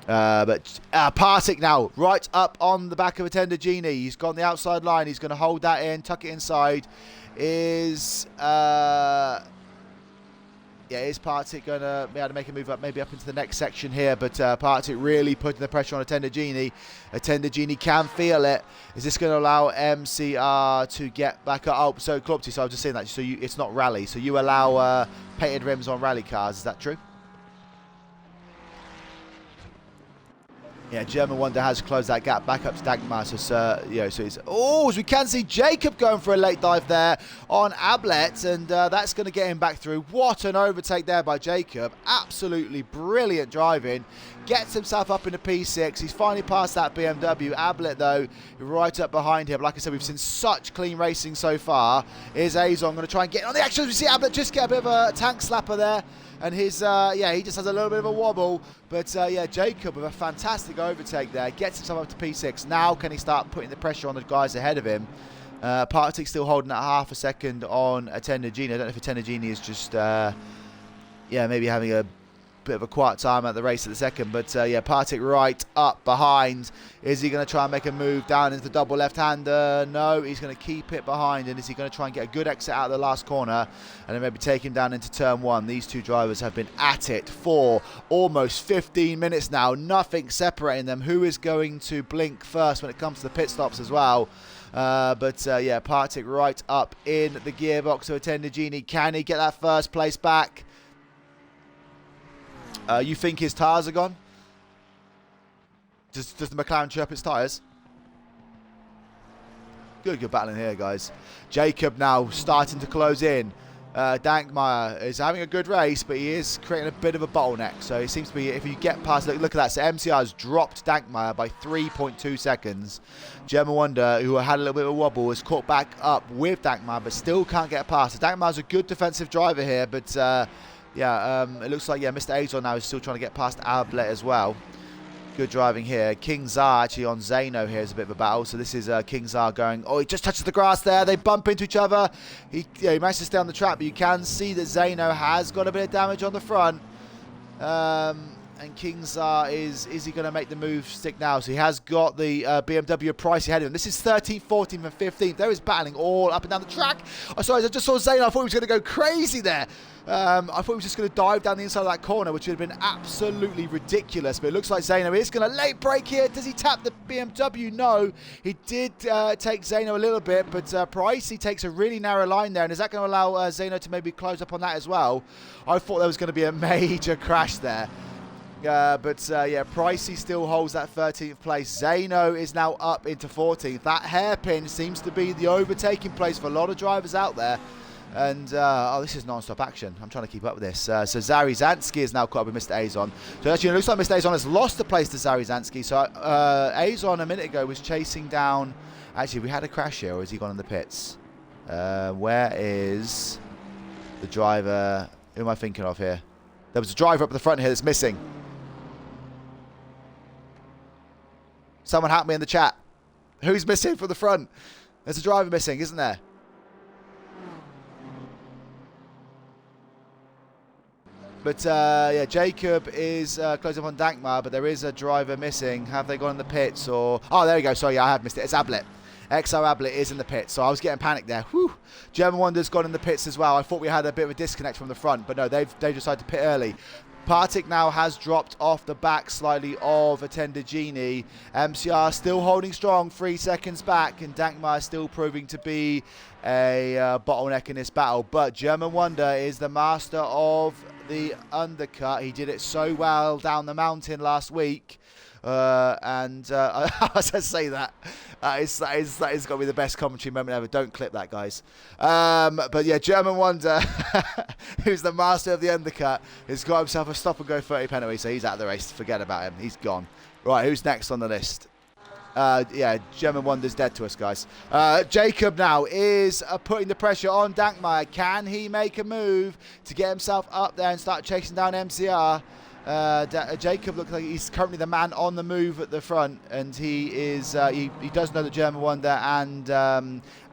But Partick now, right up on the back of Attender Genie. He's gone the outside line. He's going to hold that in, tuck it inside. Is Partick going to be able to make a move up, maybe up into the next section here? But Partick really putting the pressure on Attender Genie. Attender Genie can feel it. Is this going to allow MCR to get back up? Oh, so Clubty, so I was just saying that. So it's not rally. So you allow painted rims on rally cars. Is that true? Yeah, German Wonder has closed that gap back up to Dagmar. So it's as we can see Jacob going for a late dive there on Ablet, and that's going to get him back through. What an overtake there by Jacob! Absolutely brilliant driving. Gets himself up into P6. He's finally passed that BMW. Ablet though, right up behind him. Like I said, we've seen such clean racing so far. Is Azon going to try and get on the action? We see Ablet just get a bit of a tank slapper there. And his, he just has a little bit of a wobble. But, Jacob with a fantastic overtake there. Gets himself up to P6. Now can he start putting the pressure on the guys ahead of him? Partick still holding at half a second on Attender Genie. I don't know if Attender Genie is just, maybe having a bit of a quiet time at the race at the second. But, Partick right up behind. Is he going to try and make a move down into the double left-hander? No, he's going to keep it behind. And is he going to try and get a good exit out of the last corner and then maybe take him down into turn one? These two drivers have been at it for almost 15 minutes now. Nothing separating them. Who is going to blink first when it comes to the pit stops as well? Partick right up in the gearbox. So Attender Genie, can he get that first place back? You think his tyres are gone? Does the McLaren chirp its tyres? Good battling here, guys. Jacob now starting to close in. Dankmeyer is having a good race, but he is creating a bit of a bottleneck. So it seems to be, if you get past, look at that. So MCR has dropped Dankmeyer by 3.2 seconds. German Wonder, who had a little bit of a wobble, is caught back up with Dankmeyer, but still can't get past. So Dankmeyer's a good defensive driver here, but it looks like Mr. Azon now is still trying to get past Ablet as well. Good driving here. King Tsar actually on Zeno here is a bit of a battle. So this is King Tsar going, he just touches the grass there. They bump into each other. He managed to stay on the track, but you can see that Zeno has got a bit of damage on the front. And King Tsar is he going to make the move stick now? So he has got the BMW Price ahead of him. This is 13th, 14th and 15th. There is battling all up and down the track. Oh, sorry, I just saw Zeno. I thought he was going to go crazy there. I thought he was just going to dive down the inside of that corner, which would have been absolutely ridiculous. But it looks like Zeno is going to late break here. Does he tap the BMW? No. He did take Zeno a little bit, but Price, he takes a really narrow line there. And is that going to allow Zeno to maybe close up on that as well? I thought there was going to be a major crash there. Pricey still holds that 13th place. Zeno is now up into 14th. That hairpin seems to be the overtaking place for a lot of drivers out there. And, this is non-stop action. I'm trying to keep up with this. So Zari Zansky is now caught up with Mr. Azon. So actually, it looks like Mr. Azon has lost the place to Zari Zansky. So Azon a minute ago was chasing down... Actually, we had a crash here, or has he gone in the pits? Where is the driver? Who am I thinking of here? There was a driver up at the front here that's missing. Someone help me in the chat. Who's missing from the front? There's a driver missing, isn't there? But, Jacob is closing up on Dankmar, but there is a driver missing. Have they gone in the pits or... Oh, there we go. Sorry, I have missed it. It's Ablet. XO Ablet is in the pits, so I was getting panicked there. Whew. German Wonder's gone in the pits as well. I thought we had a bit of a disconnect from the front, but no, they've decided to pit early. Partick now has dropped off the back slightly of Attender Genie. MCR still holding strong, 3 seconds back, and Dankmeyer still proving to be a bottleneck in this battle. But German Wonder is the master of the undercut. He did it so well down the mountain last week. As I say that is going to be the best commentary moment ever. Don't clip that, guys. But yeah, German Wonder, who's the master of the undercut, has got himself a stop and go 30 penalty, so he's out of the race. Forget about him. He's gone. Right, who's next on the list? German Wonder's dead to us, guys. Jacob now is putting the pressure on Dankmeyer. Can he make a move to get himself up there and start chasing down MCR? Jacob looks like he's currently the man on the move at the front, and he is he does know that German Wonder and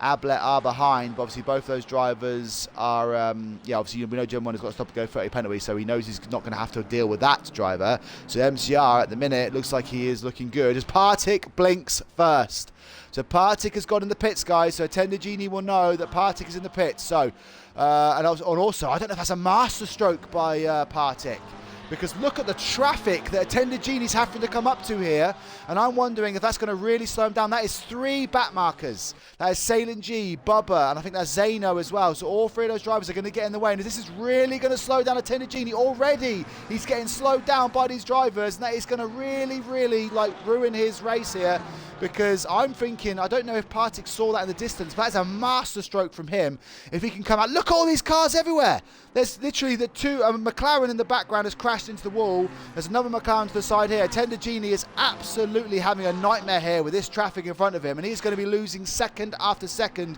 Ablet are behind, but obviously both those drivers are obviously we know German Wonder's got to stop and go 30 penalty, so he knows he's not going to have to deal with that driver. So MCR at the minute looks like he is looking good as Partick blinks first. So Partick has got in the pits, guys, so Tender Genie will know that Partick is in the pits. So and also I don't know if that's a master stroke by Partick, because look at the traffic that Tender Genie's having to come up to here, and I'm wondering if that's going to really slow him down. That is 3 back markers. That is Salen G, Bubba, and I think that's Zeno as well. So all 3 of those drivers are going to get in the way, and this is really going to slow down a Tender Genie. Already he's getting slowed down by these drivers, and that is going to really like ruin his race here. Because I'm thinking, I don't know if Partick saw that in the distance, but that's a master stroke from him. If he can come out, look at all these cars everywhere. There's literally the 2, McLaren in the background has crashed into the wall. There's another McLaren to the side here. Tender Genie is absolutely having a nightmare here with this traffic in front of him, and he's going to be losing second after second.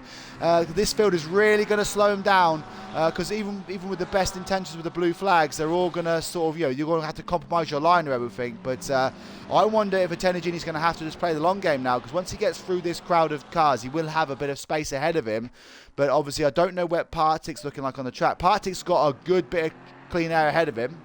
This field is really going to slow him down, because even with the best intentions with the blue flags, they're all going to sort of, you're going to have to compromise your line or everything. But I wonder if a Tender Genie's going to have to just play the long game now, because once he gets through this crowd of cars, he will have a bit of space ahead of him. But obviously I don't know what Partick's looking like on the track. Partick's got a good bit of clean air ahead of him.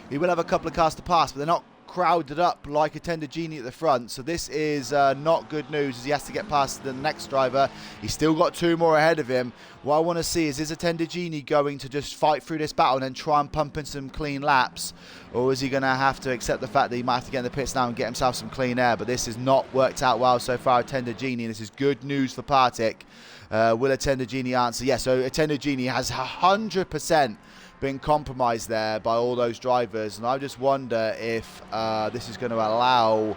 He will have a couple of cars to pass, but they're not crowded up like a Tender Genie at the front. So this is not good news, as he has to get past the next driver. He's still got 2 more ahead of him. What I want to see is a Tender Genie going to just fight through this battle and then try and pump in some clean laps? Or is he going to have to accept the fact that he might have to get in the pits now and get himself some clean air? But this has not worked out well so far, a Tender Genie, and this is good news for Partick. Will a Tender Genie answer? Yes, so a Tender Genie has 100% been compromised there by all those drivers, and I just wonder if this is going to allow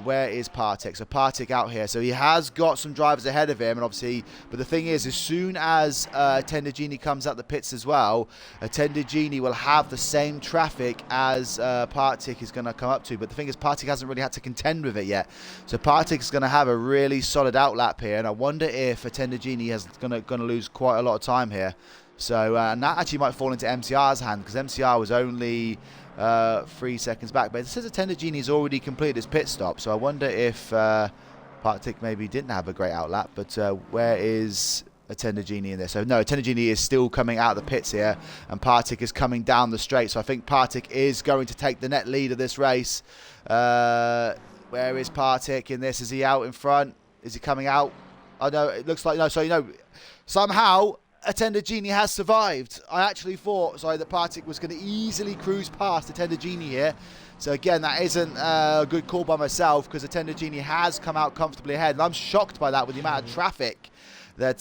where is Partick? So Partick out here, so he has got some drivers ahead of him, and obviously, but the thing is, as soon as Tender Genie comes out the pits as well, a Tender Genie will have the same traffic as Partick is going to come up to. But the thing is, Partick hasn't really had to contend with it yet, so Partick is going to have a really solid outlap here, and I wonder if a Tender Genie is going to lose quite a lot of time here. So and that actually might fall into MCR's hand, because MCR was only 3 seconds back. But it says a Tender Genie's already completed his pit stop, so I wonder if Partick maybe didn't have a great outlap. But where is a Tender Genie in there? So no, a Tender Genie is still coming out of the pits here, and Partick is coming down the straight. So I think Partick is going to take the net lead of this race. Where is Partick in this? Is he out in front? Is he coming out? Oh no, it looks like no. So somehow a Tender Genie has survived. I actually thought, that Partick was going to easily cruise past the Tender Genie here. So again, that isn't a good call by myself, because the Tender Genie has come out comfortably ahead. And I'm shocked by that with the amount of traffic that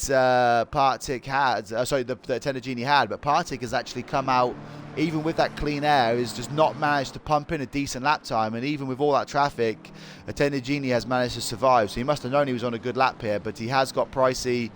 Partick had. The Tender Genie had. But Partick has actually come out, even with that clean air, has just not managed to pump in a decent lap time. And even with all that traffic, a Tender Genie has managed to survive. So he must have known he was on a good lap here. But he has got Pricey,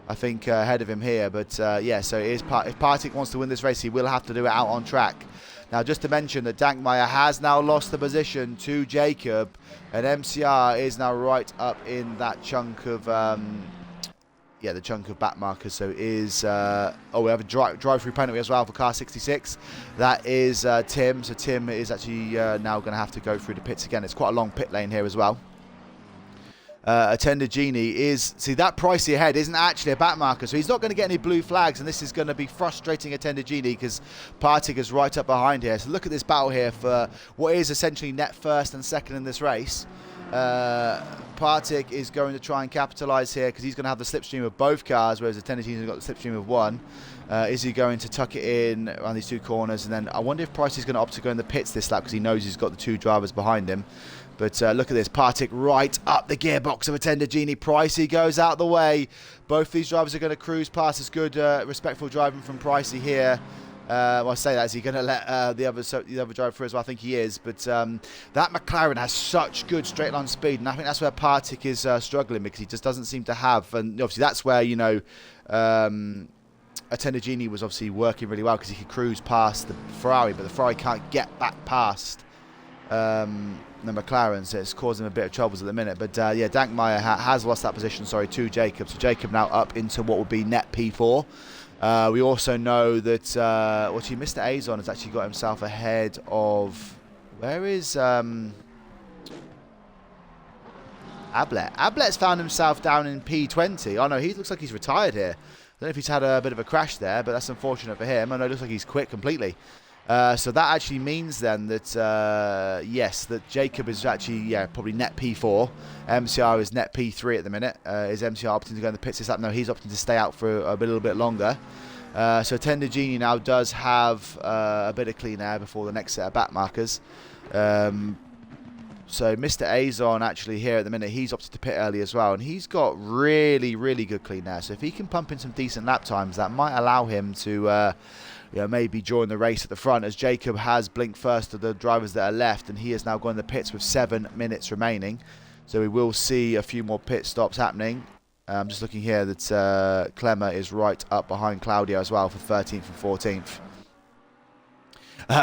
I think, ahead of him here. But so it is if Partick wants to win this race, he will have to do it out on track. Now, just to mention that Dankmeyer has now lost the position to Jacob, and MCR is now right up in that chunk of the chunk of back markers. So is we have a drive-through penalty as well for car 66. That is Tim. So Tim is actually now going to have to go through the pits again. It's quite a long pit lane here as well. A Tender Genie is, see, that Pricey ahead isn't actually a back marker, so he's not going to get any blue flags, and this is going to be frustrating a Tender Genie, because Partick is right up behind here. So look at this battle here for what is essentially net first and second in this race. Partick is going to try and capitalise here, because he's going to have the slipstream of both cars, whereas the Tender Genie's got the slipstream of one. Is he going to tuck it in around these 2 corners? And then I wonder if Pricey's going to opt to go in the pits this lap, because he knows he's got the 2 drivers behind him. But look at this, Partick right up the gearbox of a Tender Genie. Pricey goes out the way. Both these drivers are going to cruise past. It's good, respectful driving from Pricey here. Well, I say that, is he going to let the other driver through as well? I think he is. But that McLaren has such good straight line speed, and I think that's where Partick is struggling, because he just doesn't seem to have. And obviously that's where, a Tender Genie was obviously working really well, because he could cruise past the Ferrari, but the Ferrari can't get back past the McLaren, so it's causing him a bit of troubles at the minute. But Dankmeyer has lost that position, to Jacob. So Jacob now up into what would be net P4. We also know that Mr. Azon has actually got himself ahead of, where is Ablet? Ablet's found himself down in P20. Oh no, he looks like he's retired here. I don't know if he's had a bit of a crash there, but that's unfortunate for him. I know it looks like he's quit completely. So that actually means then that, yes, that Jacob is actually, probably net P4. MCR is net P3 at the minute. Is MCR opting to go in the pits this lap? No, he's opting to stay out for a little bit longer. So Tender Genie now does have a bit of clean air before the next set of back markers. So Mr. Azon actually here at the minute, he's opted to pit early as well, and he's got really, really good clean air. So if he can pump in some decent lap times, that might allow him to maybe join the race at the front, as Jacob has blinked first to the drivers that are left, and he is now going to the pits with 7 minutes remaining. So we will see a few more pit stops happening. I'm just looking here that Clemmer is right up behind Claudio as well for 13th and 14th.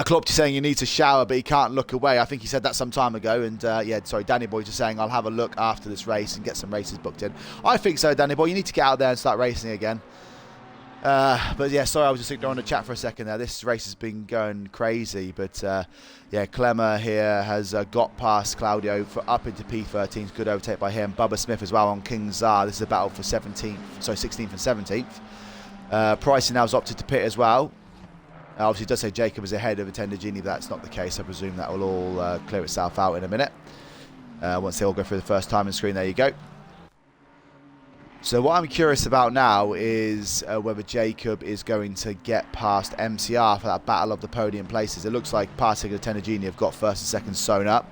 Klopp is saying he needs a shower, but he can't look away. I think he said that some time ago. And Danny Boy just saying I'll have a look after this race and get some races booked in. I think so, Danny Boy. You need to get out there and start racing again. But yeah, sorry, I was just ignoring the chat for a second there. This race has been going crazy, but Clemmer here has got past Claudio for up into P13. Good overtake by him. Bubba Smith as well on King Czar. This is a battle for 16th and 17th. Pricey now has opted to pit as well. Obviously, it does say Jacob is ahead of a Tender Genie, but that's not the case. I presume that will all clear itself out in a minute. Once they all go through the first timing screen, there you go. So what I'm curious about now is whether Jacob is going to get past MCR for that battle of the podium places. It looks like Partig and Tender Genie have got first and second sewn up.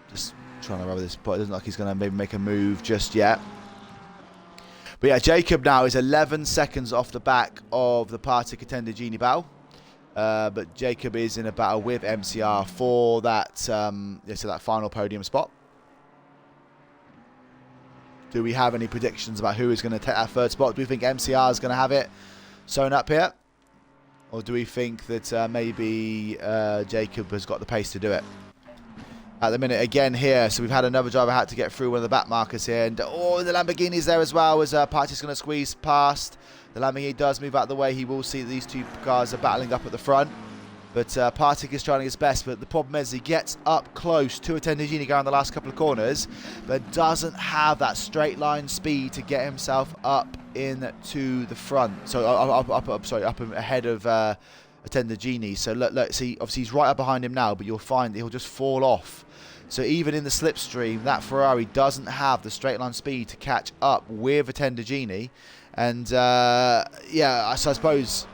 Just trying to rubber this, but it doesn't look like he's going to maybe make a move just yet. But yeah, Jacob now is 11 seconds off the back of the Partig Tender Genie battle. But Jacob is in a battle with MCR for that, that final podium spot. Do we have any predictions about who is going to take that third spot? Do we think MCR is going to have it sewn up here? Or do we think that maybe Jacob has got the pace to do it? At the minute, again here, so we've had another driver had to get through one of the back markers here. And the Lamborghini's there as well, as Partig's going to squeeze past. The Lamborghini does move out of the way. He will see that these two cars are battling up at the front. But Partig is trying his best, but the problem is he gets up close to a Tender Genie around the last couple of corners, but doesn't have that straight line speed to get himself up into the front. So up ahead of a Tender Genie. So look, see, obviously he's right up behind him now, but you'll find that he'll just fall off. So even in the slipstream, that Ferrari doesn't have the straight line speed to catch up with a Tender Genie. And so I suppose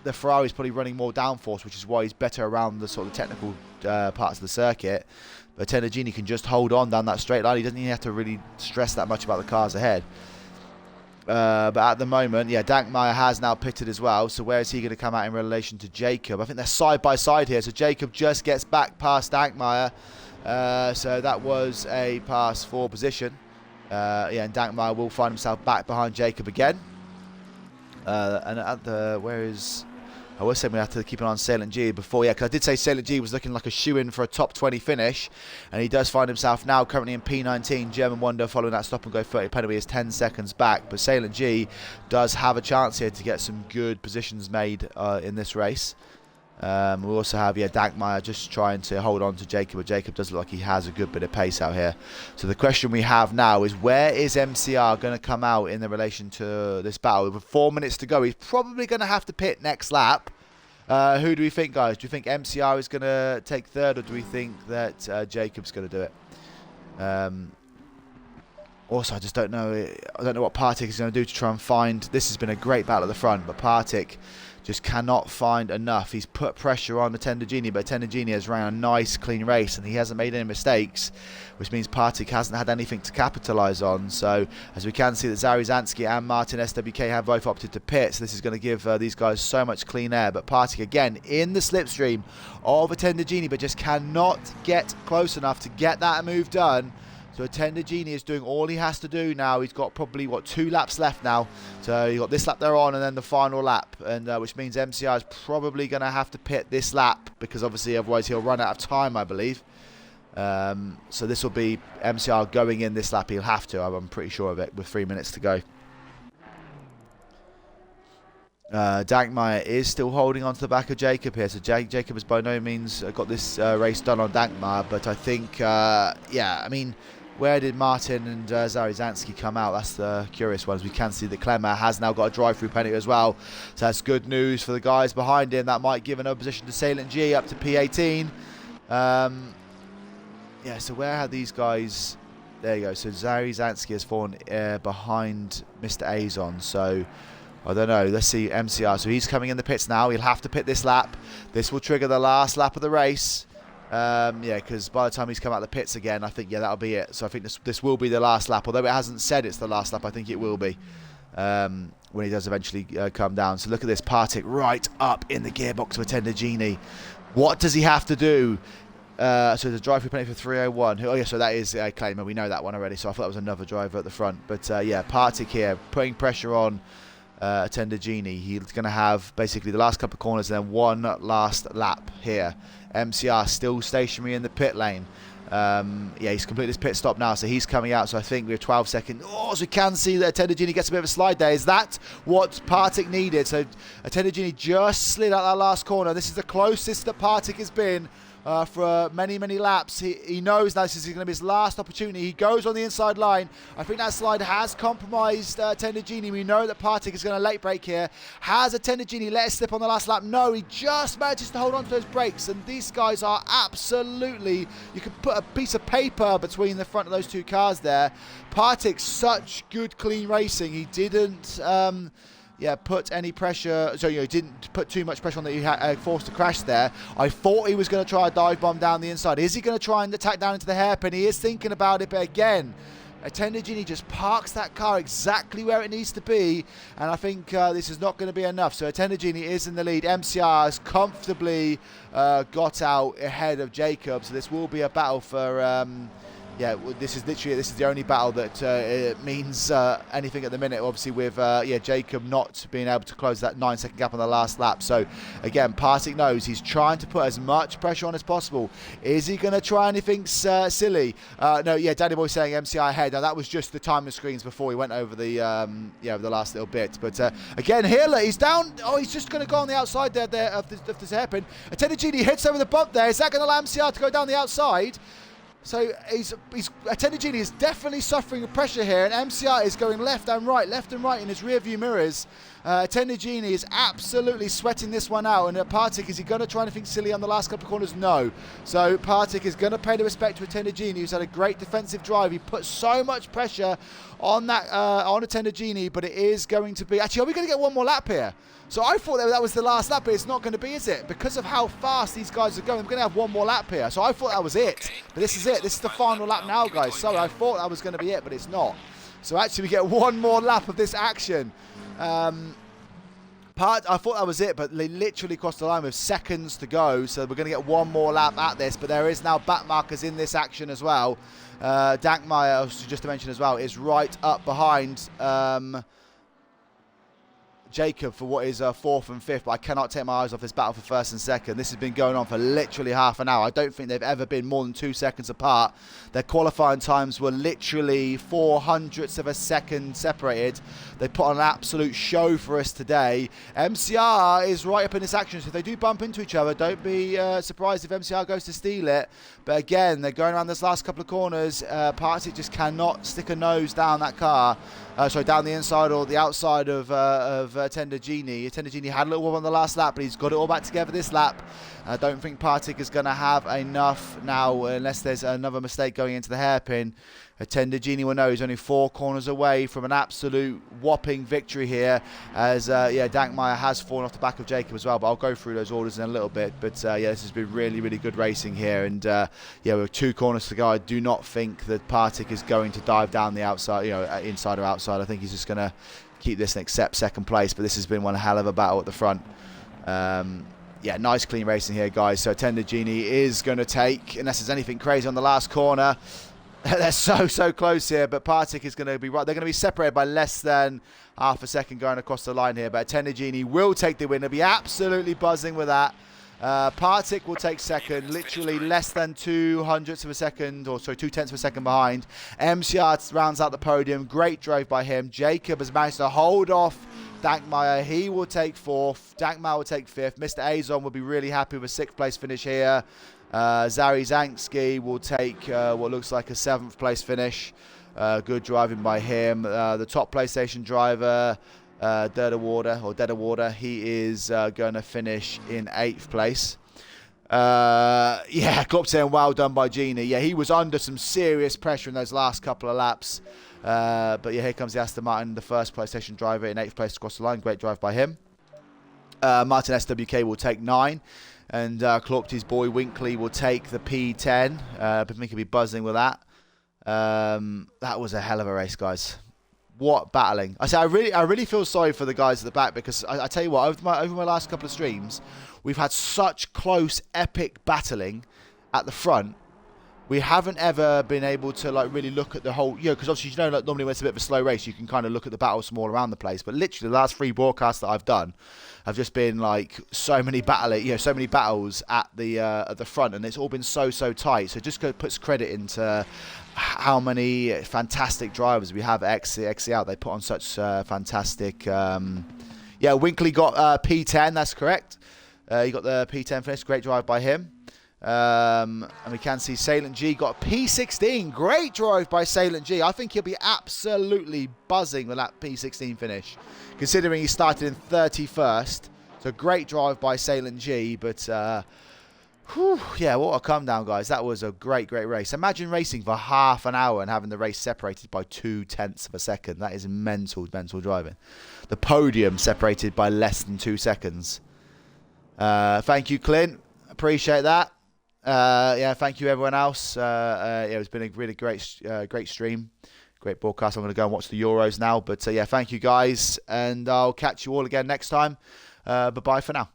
the Ferrari's probably running more downforce, which is why he's better around the sort of technical parts of the circuit. But Tender Genie can just hold on down that straight line. He doesn't even have to really stress that much about the cars ahead. But at the moment, Dankmeyer has now pitted as well. So where is he going to come out in relation to Jacob? I think they're side by side here. So Jacob just gets back past Dankmeyer. So that was a pass for position. And Dankmeyer will find himself back behind Jacob again. And at the, where is... I was saying we have to keep an eye on Salient G before, because I did say Salient G was looking like a shoe-in for a top 20 finish, and he does find himself now currently in P19. German Wonder following that stop and go 30 penalty is 10 seconds back, but Salient G does have a chance here to get some good positions made in this race. We also have Dankmeyer just trying to hold on to Jacob, but Jacob does look like he has a good bit of pace out here. So the question we have now is, where is MCR going to come out in the relation to this battle? With 4 minutes to go, he's probably going to have to pit next lap. Who do we think, guys? Do you think MCR is going to take third, or do we think that Jacob's going to do it? Also, I just don't know. I don't know what Partig is going to do to try and find. This has been a great battle at the front, but Partig just cannot find enough. He's put pressure on the Tender Genie, but Tender Genie has ran a nice, clean race, and he hasn't made any mistakes, which means Partig hasn't had anything to capitalise on. So, as we can see, that Zari Zansky and Martin SWK have both opted to pit, so this is going to give these guys so much clean air. But Partig, again, in the slipstream of a Tender Genie, but just cannot get close enough to get that move done. So a Tender Genie is doing all he has to do now. He's got probably, 2 laps left now. So you've got this lap they're on and then the final lap. And which means MCR is probably going to have to pit this lap, because obviously otherwise he'll run out of time, I believe. So this will be MCR going in this lap. He'll have to, I'm pretty sure of it, with 3 minutes to go. Dankmeyer is still holding on to the back of Jacob here. So Jacob has by no means got this race done on Dankmeyer. But I think, yeah, I mean, where did Martin and Zarizanski come out? That's the curious one, as we can see that Klemmer has now got a drive-through penalty as well. So that's good news for the guys behind him. That might give another position to Salient G up to P18. Yeah, so where have these guys... There you go. So Zarizanski has fallen behind Mr. Azon. So... I don't know. Let's see MCR. So he's coming in the pits now. He'll have to pit this lap. This will trigger the last lap of the race. Yeah, because by the time he's come out of the pits again, I think, yeah, that'll be it. So I think this will be the last lap. Although it hasn't said it's the last lap, I think it will be when he does eventually come down. So look at this. Partick right up in the gearbox of Attender Genie. What does he have to do? So the drive-through penalty for 301. Oh, yeah, so that is Claimer. We know that one already. So I thought that was another driver at the front. But, yeah, Partick here, putting pressure on Attender Genie. He's going to have basically the last couple of corners and then one last lap here. MCR still stationary in the pit lane. Yeah, he's completed his pit stop now, so he's coming out. So I think we have 12 seconds. Oh, so we can see that Attender Genie gets a bit of a slide there. Is that what Partick needed? So Attender Genie just slid out that last corner. This is the closest that Partick has been for many, many laps. He knows now this is going to be his last opportunity. He goes on the inside line. I think that slide has compromised Attender Genie. We know that Partick is going to late brake here. Has Attender Genie let it slip on the last lap? No, he just manages to hold on to those brakes. And these guys are absolutely... You can put a piece of paper between the front of those two cars there. Partick, such good, clean racing. He didn't... yeah, put any pressure, so didn't put too much pressure on that he had forced to crash there. I thought he was going to try a dive bomb down the inside. Is he going to try and attack down into the hairpin? He is thinking about it, but again, Attender Genie just parks that car exactly where it needs to be, and I think this is not going to be enough. So Attender Genie is in the lead. MCR has comfortably got out ahead of Jacob, so this will be a battle for... yeah, this is the only battle that means anything at the minute. Obviously, with yeah, Jacob not being able to close that 9-second gap on the last lap. So again, Partick knows he's trying to put as much pressure on as possible. Is he going to try anything silly? No, yeah, Danny Boy saying MCI ahead. Now that was just the timer screens before he went over the yeah, the last little bit. But again, Hiller, he's down. Oh, he's just going to go on the outside there of this hairpin. Attender Genie hits over the bump there. Is that going to allow MCR to go down the outside? So Attender Genie is definitely suffering pressure here, and MCR is going left and right in his rear view mirrors. Attender Genie is absolutely sweating this one out, and Partick, is he going to try anything silly on the last couple of corners? No. So Partick is going to pay the respect to Attender Genie, who's had a great defensive drive. He put so much pressure on that on Attender Genie, but it is going to be... Actually, are we going to get one more lap here? So I thought that was the last lap, but it's not going to be, is it? Because of how fast these guys are going, we're going to have one more lap here. So I thought that was it. But this is it. This is the final lap now, guys. Sorry, I thought that was going to be it, but it's not. So actually, we get one more lap of this action. I thought that was it, but they literally crossed the line with seconds to go. So we're going to get one more lap at this. But there is now back markers in this action as well. Dankmeyer, just to mention as well, is right up behind... Jacob for what is 4th and 5th, but I cannot take my eyes off this battle for 1st and 2nd. This has been going on for literally half an hour. I don't think they've ever been more than 2 seconds apart. Their qualifying times were literally 0.04 of a second separated. They put on an absolute show for us today. MCR is right up in this action, so if they do bump into each other, don't be surprised if MCR goes to steal it. But again, they're going around this last couple of corners. Partick just cannot stick a nose down that car. Sorry, down the inside or the outside of Attender Genie. Attender Genie had a little one on the last lap, but he's got it all back together this lap. I don't think Partick is going to have enough now, unless there's another mistake going into the hairpin. Attender Genie will know he's only 4 corners away from an absolute whopping victory here, as yeah, Dankmeyer has fallen off the back of Jacob as well, but I'll go through those orders in a little bit. But yeah, this has been really, really good racing here, and yeah, with 2 corners to go, I do not think that Partick is going to dive down the outside, you know, inside or outside. I think he's just going to keep this and accept 2nd place, but this has been one hell of a battle at the front. Yeah, nice clean racing here, guys. So Attender Genie is going to take, unless there's anything crazy on the last corner. They're so close here, but Partick is going to be right. They're going to be separated by less than half a second going across the line here, but Attender Genie will take the win. They'll be absolutely buzzing with that. Partik will take second, literally less than 2/100ths of a second, or sorry, 2/10ths of a second behind. MCR rounds out the podium. Great drive by him. Jacob has managed to hold off Dankmeyer. He will take 4th. Dankmeyer will take 5th. Mr. Azon will be really happy with a 6th place finish here. Zari Zansky will take what looks like a 7th place finish. Good driving by him. The top PlayStation driver, Dedawater, he is going to finish in 8th place. Yeah, Klopp well done by Genie. Yeah, he was under some serious pressure in those last couple of laps. But yeah, here comes the Aston Martin, the first PlayStation driver in 8th place across the line. Great drive by him. Martin SWK will take 9. And Klopp's boy Winkley will take the P10. I think he'll be buzzing with that. That was a hell of a race, guys. What battling! I say I really feel sorry for the guys at the back, because I tell you what, over my last couple of streams, we've had such close, epic battling at the front. We haven't ever been able to like really look at the whole, because obviously like normally when it's a bit of a slow race, you can kind of look at the battles from all around the place. But literally the last 3 broadcasts that I've done have just been like so many battles at the front, and it's all been so tight. So it just puts credit into how many fantastic drivers we have at XCL. They put on such fantastic. Yeah, Winkley got P10. That's correct. He got the P10 finish. Great drive by him. And we can see Salient G got P16. Great drive by Salient G. I think he'll be absolutely buzzing with that P16 finish, considering he started in 31st. So great drive by Salient G. But yeah, what a come down, guys. That was a great race. Imagine racing for half an hour and having the race separated by 2/10ths of a second. That is mental driving. The podium separated by less than 2 seconds. Thank you, Clint. Appreciate that. Yeah, thank you everyone else. Yeah, it's been a really great stream, great broadcast. I'm going to go and watch the Euros now. But yeah, thank you guys, and I'll catch you all again next time. Bye-bye for now.